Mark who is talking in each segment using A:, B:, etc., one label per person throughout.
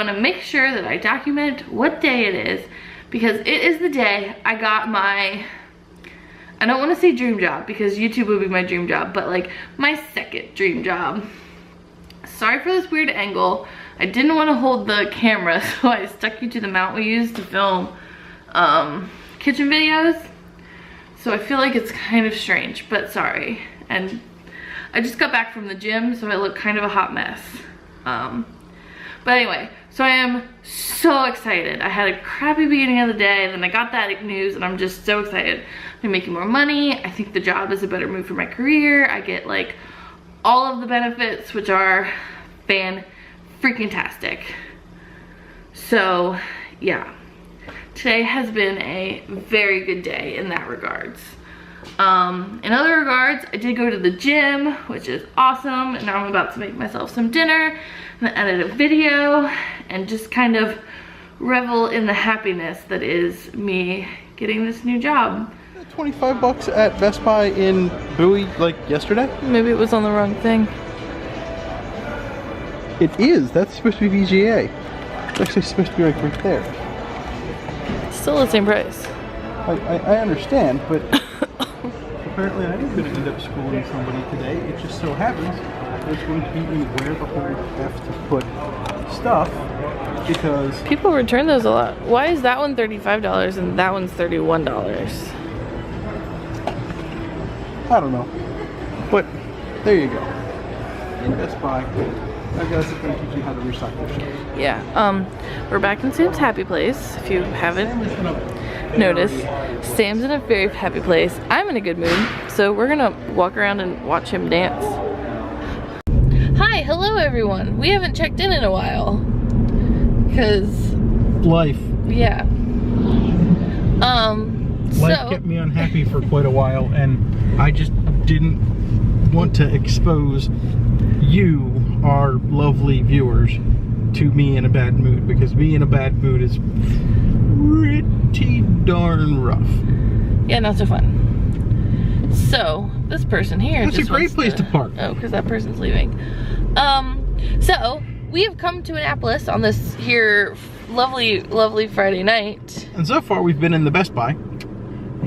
A: want to make sure that I document what day it is, because it is the day I got my, I don't want to say dream job because YouTube would be my dream job, but like my second dream job. Sorry for this weird angle. I didn't want to hold the camera, so I stuck you to the mount we use to film kitchen videos. So I feel like it's kind of strange, but sorry. And I just got back from the gym, so I look kind of a hot mess. But anyway, so I am so excited. I had a crappy beginning of the day, and then I got that news, and I'm just so excited. I'm making more money. I think the job is a better move for my career. I get like all of the benefits, which are fan-freaking-tastic. So yeah, today has been a very good day in that regards. In other regards, I did go to the gym, which is awesome, and now I'm about to make myself some dinner and edit a video and just kind of revel in the happiness that is me getting this new job.
B: 25 bucks at Best Buy in Bowie like yesterday?
A: Maybe it was on the wrong thing.
B: It is. That's supposed to be VGA. It's actually supposed to be like right there.
A: Still the same price.
B: I understand, but apparently I am going to end up schooling somebody today. It just so happens there's going to be in where the whole F to put stuff, because
A: people return those a lot. Why is that one $35 and that one's $31?
B: I don't know. But there you go. In Best Buy, I guess it's going to teach you how to recycle shit.
A: Yeah. We're back in Sam's happy place. If you haven't noticed, Sam's in a very happy place. I'm in a good mood, so we're gonna walk around and watch him dance. Hi, hello everyone. We haven't checked in a while because
B: life.
A: Yeah.
B: Life kept me unhappy for quite a while, and I just didn't want to expose you, our lovely viewers, to me in a bad mood, because me in a bad mood is pretty darn rough.
A: Yeah, not so fun. So this person here,
B: that's
A: just
B: a great place to park.
A: Oh, because that person's leaving. So we have come to Annapolis on this here lovely Friday night,
B: and so far we've been in the Best Buy,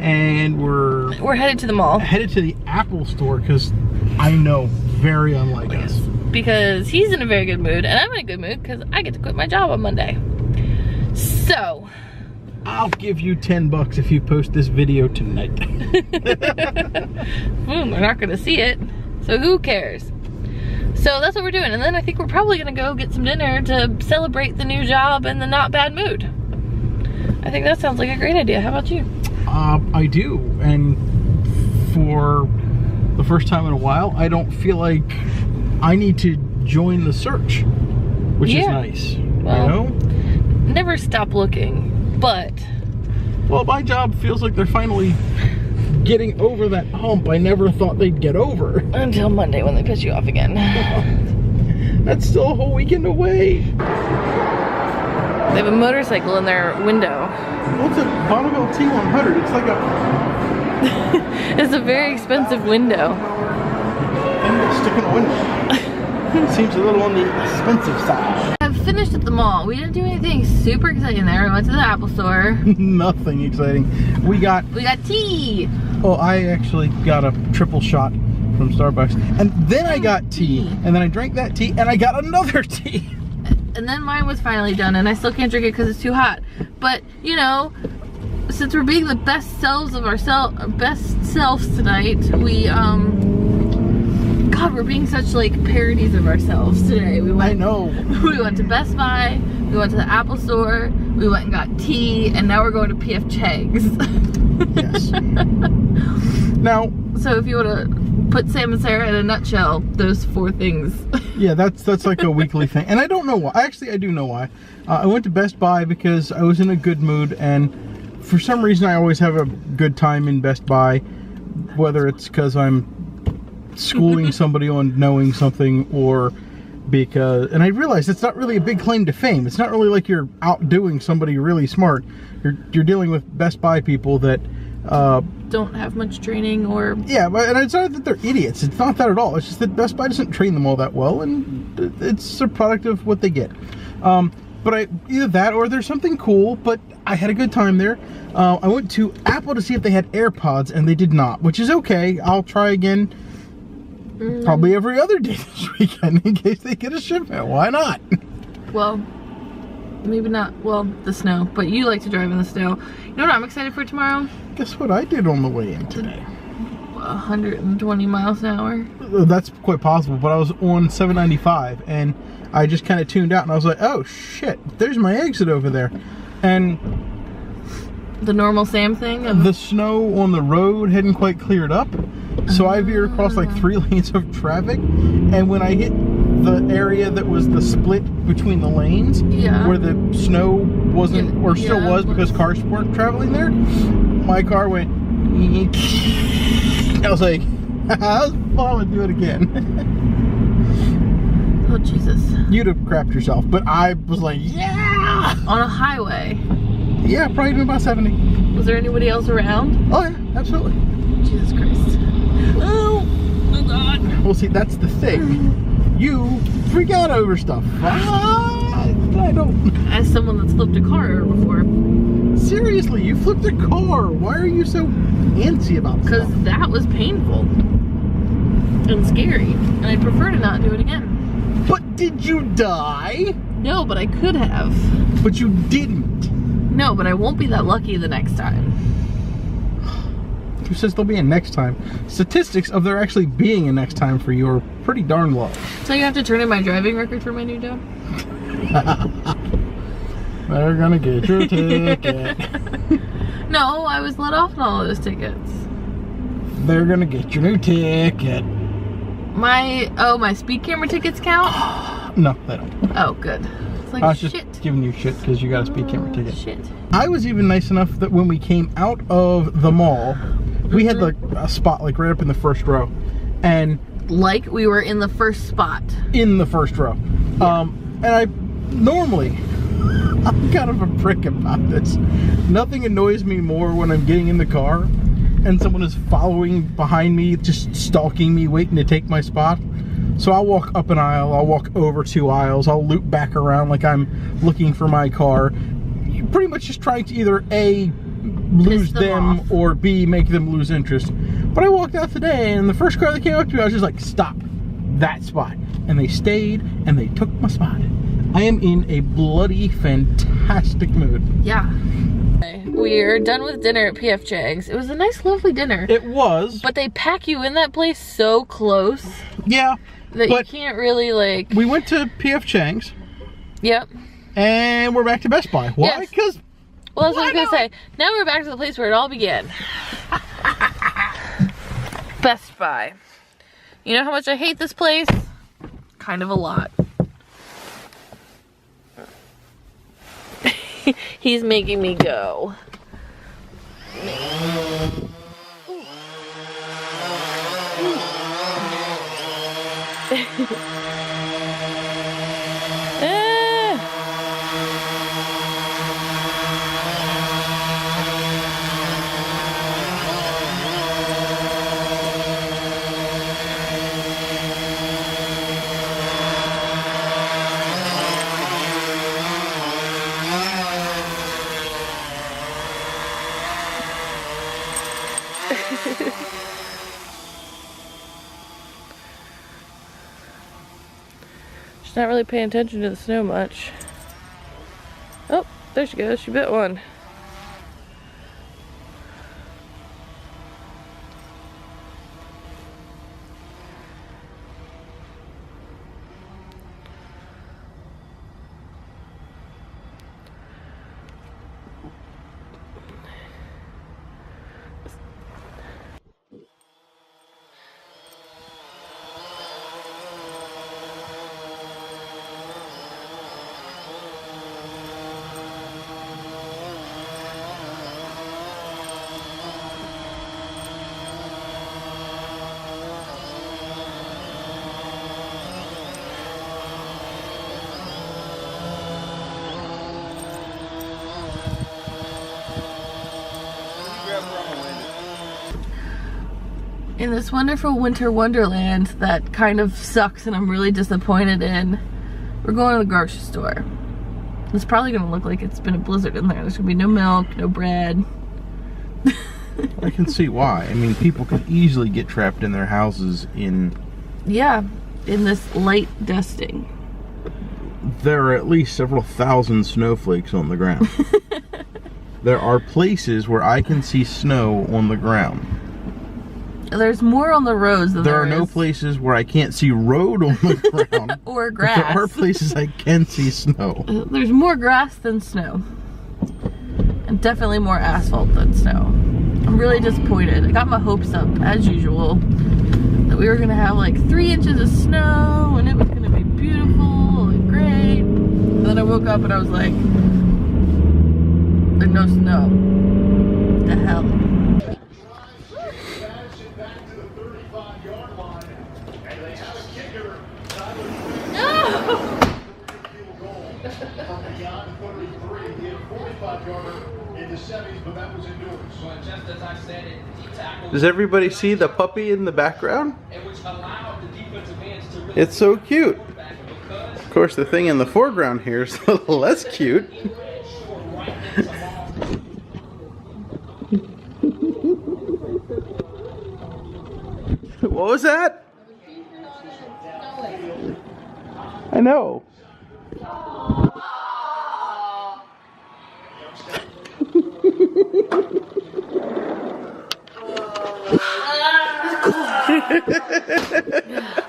B: and we're
A: headed to the mall.
B: Headed to the Apple store, because I know, very unlike us.
A: Because he's in a very good mood, and I'm in a good mood because I get to quit my job on Monday. So
B: I'll give you 10 bucks if you post this video tonight.
A: Boom, we're not gonna see it, so who cares? So that's what we're doing, and then I think we're probably gonna go get some dinner to celebrate the new job and the not bad mood. I think that sounds like a great idea. How about you?
B: I do, and for the first time in a while, I don't feel like I need to join the search, which is nice. Well, you know?
A: Never stop looking, but
B: well, my job feels like they're finally getting over that hump I never thought they'd get over.
A: Until Monday when they piss you off again.
B: That's still a whole weekend away.
A: They have a motorcycle in their window.
B: Well, it's a Bonneville T100. It's like a...
A: It's a very expensive window.
B: And stick in a window. Seems a little on the expensive side.
A: I've finished at the mall. We didn't do anything super exciting there. We went to the Apple store.
B: Nothing exciting. We got tea. Oh, I actually got a triple shot from Starbucks, and then I got tea, and then I drank that tea, and I got another tea.
A: And then mine was finally done, and I still can't drink it because it's too hot. But you know, since we're being the best selves of best selves tonight, we God, we're being such like parodies of ourselves today.
B: I know.
A: We went to Best Buy, we went to the Apple store, we went and got tea, and now we're going to P.F. Chang's.
B: Yes. Now,
A: so if you want to put Sam and Sarah in a nutshell, those 4 things.
B: Yeah, that's like a weekly thing, and I don't know why. Actually, I do know why. I went to Best Buy because I was in a good mood, and for some reason I always have a good time in Best Buy, whether it's because I'm schooling somebody on knowing something, or because, and I realized it's not really a big claim to fame. It's not really like you're outdoing somebody really smart. You're dealing with Best Buy people that
A: don't have much training, or
B: yeah, and it's not that they're idiots. It's not that at all. It's just that Best Buy doesn't train them all that well, and it's a product of what they get. But either that or there's something cool, but I had a good time there. I went to Apple to see if they had AirPods, and they did not, which is okay. I'll try again probably every other day this weekend in case they get a shipment. Why not?
A: Well, maybe not. Well, the snow, but you like to drive in the snow. You know what I'm excited for tomorrow?
B: Guess what I did on the way in today?
A: 120 miles an hour.
B: That's quite possible, but I was on 795 and I just kind of tuned out and I was like, oh shit, there's my exit over there. And
A: the normal Sam thing of
B: the snow on the road hadn't quite cleared up, so I veered across like 3 lanes of traffic, and when I hit the area that was the split between the lanes, where the snow wasn't, or still was because cars weren't traveling there, my car went I was like, I was gonna do it again.
A: Oh Jesus.
B: You'd have crapped yourself, but I was like, yeah!
A: On a highway?
B: Yeah, probably doing about 70.
A: Was there anybody else around?
B: Oh yeah, absolutely.
A: Jesus Christ. Oh my God.
B: Well see, that's the thing. You freak out over stuff. I don't.
A: As someone that's flipped a car over before.
B: Seriously, you flipped a car. Why are you so antsy about stuff?
A: Because that was painful. And scary. And I'd prefer to not do it again.
B: But did you die?
A: No, but I could have.
B: But you didn't.
A: No, but I won't be that lucky the next time.
B: Who says there'll be a next time? Statistics of there actually being a next time for you are pretty darn low.
A: So you have to turn in my driving record for my new job?
B: They're gonna get your ticket.
A: No, I was let off on all of those tickets.
B: They're gonna get your new ticket.
A: My speed camera tickets count?
B: No, they don't.
A: Oh, good. It's like,
B: I was
A: shit.
B: just giving you shit because you got a speed camera ticket.
A: Shit.
B: I was even nice enough that when we came out of the mall, we had like a spot like right up in the first row, and
A: like we were in the first spot.
B: In the first row.
A: Yeah.
B: And I normally, I'm kind of a prick about this. Nothing annoys me more when I'm getting in the car and someone is following behind me, just stalking me, waiting to take my spot. So I'll walk up an aisle, I'll walk over 2 aisles, I'll loop back around like I'm looking for my car. You're pretty much just trying to either A, lose them off, or B, make them lose interest. But I walked out today and the first car that came up to me, I was just like, stop, that spot. And they stayed and they took my spot. I am in a bloody fantastic mood.
A: Yeah. We're done with dinner at PF Chang's. It was a nice, lovely dinner.
B: It was.
A: But they pack you in that place so close.
B: Yeah.
A: That you can't really like...
B: We went to PF Chang's.
A: Yep.
B: And we're back to Best Buy. Why? Because...
A: Yes. Well, that's what I was going to say. Now we're back to the place where it all began. Best Buy. You know how much I hate this place? Kind of a lot. He's making me go. She's not really paying attention to the snow much. Oh, there she goes. She bit one. In this wonderful winter wonderland that kind of sucks and I'm really disappointed in, we're going to the grocery store. It's probably gonna look like it's been a blizzard in there. There's gonna be no milk, no bread.
B: I can see why. I mean, people can easily get trapped in their houses in...
A: Yeah, in this light dusting.
B: There are at least several thousand snowflakes on the ground. There are places where I can see snow on the ground.
A: There's more on the roads than
B: there are no places where I can't see road on the ground.
A: Or grass.
B: But there are places I can see snow.
A: There's more grass than snow. And definitely more asphalt than snow. I'm really disappointed. I got my hopes up, as usual, that we were gonna have like 3 inches of snow and it was gonna be beautiful and great. And then I woke up and I was like, there's no snow. What the hell?
B: Does everybody see the puppy in the background? It's so cute. Of course, the thing in the foreground here is a little less cute. What was that? I know.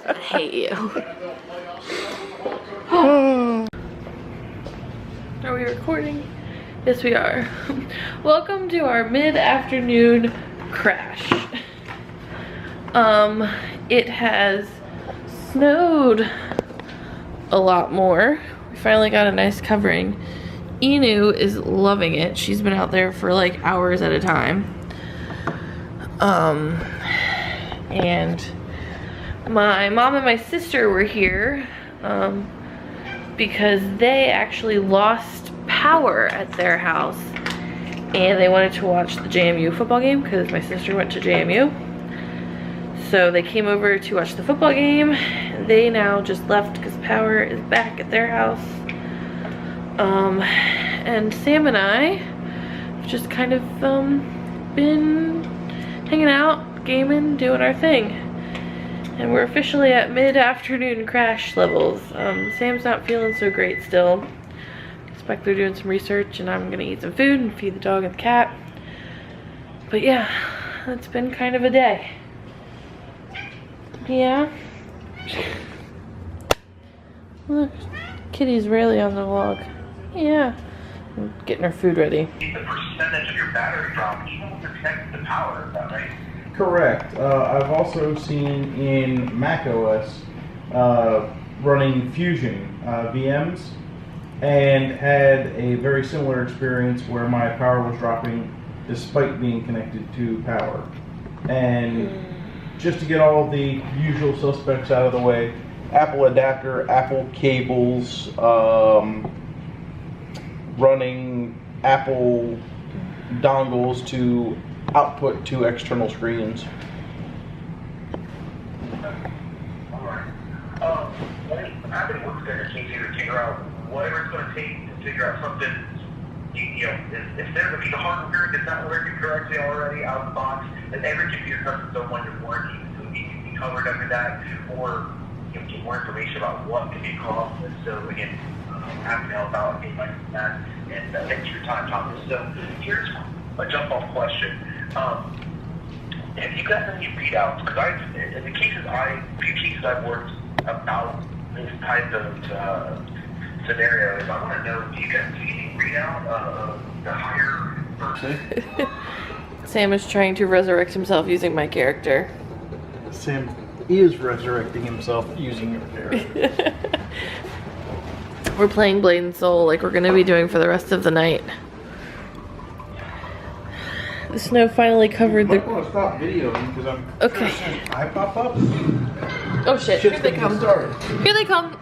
A: I hate you. Are we recording? Yes, we are. Welcome to our mid-afternoon crash. It has snowed a lot more. We finally got a nice covering. Inu is loving it. She's been out there for like hours at a time. And my mom and my sister were here because they actually lost power at their house and they wanted to watch the JMU football game because my sister went to JMU. So they came over to watch the football game. They now just left because power is back at their house. And Sam and I have just kind of been hanging out, gaming, doing our thing. And we're officially at mid-afternoon crash levels. Sam's not feeling so great still. Expect they're doing some research and I'm gonna eat some food and feed the dog and the cat. But yeah, it's been kind of a day. Yeah. Look, Kitty's really on the vlog. Yeah. I'm getting her food ready.
C: The percentage of your battery drop, even when you're connected to power, is that right?
B: Correct. I've also seen in macOS running Fusion VMs and had a very similar experience where my power was dropping despite being connected to power. And just to get all the usual suspects out of the way, Apple adapter, Apple cables, running Apple dongles to output to external screens.
C: Alright. I've been working on your case here to figure out whatever it's going to take to figure out something. You know, if there's a piece of hardware that's not working correctly already out of the box, then every computer customer don't want your warranty to be covered under that, or get more information about what can be caused. And so again, happy to help out and like that. And thanks for your time, Thomas. So here's a jump-off question. Have you got any readouts? Because in the few cases I've worked about this type of scenarios, I want to know, do you guys see any readout of the higher person?
A: Sam is trying to resurrect himself using my character.
B: Sam is resurrecting himself using your character.
A: We're playing Blade and Soul like we're going to be doing for the rest of the night. The snow finally covered the...
B: I want to stop videoing because I'm...
A: Okay.
B: I pop up.
A: Oh shit, here they come. Here they come.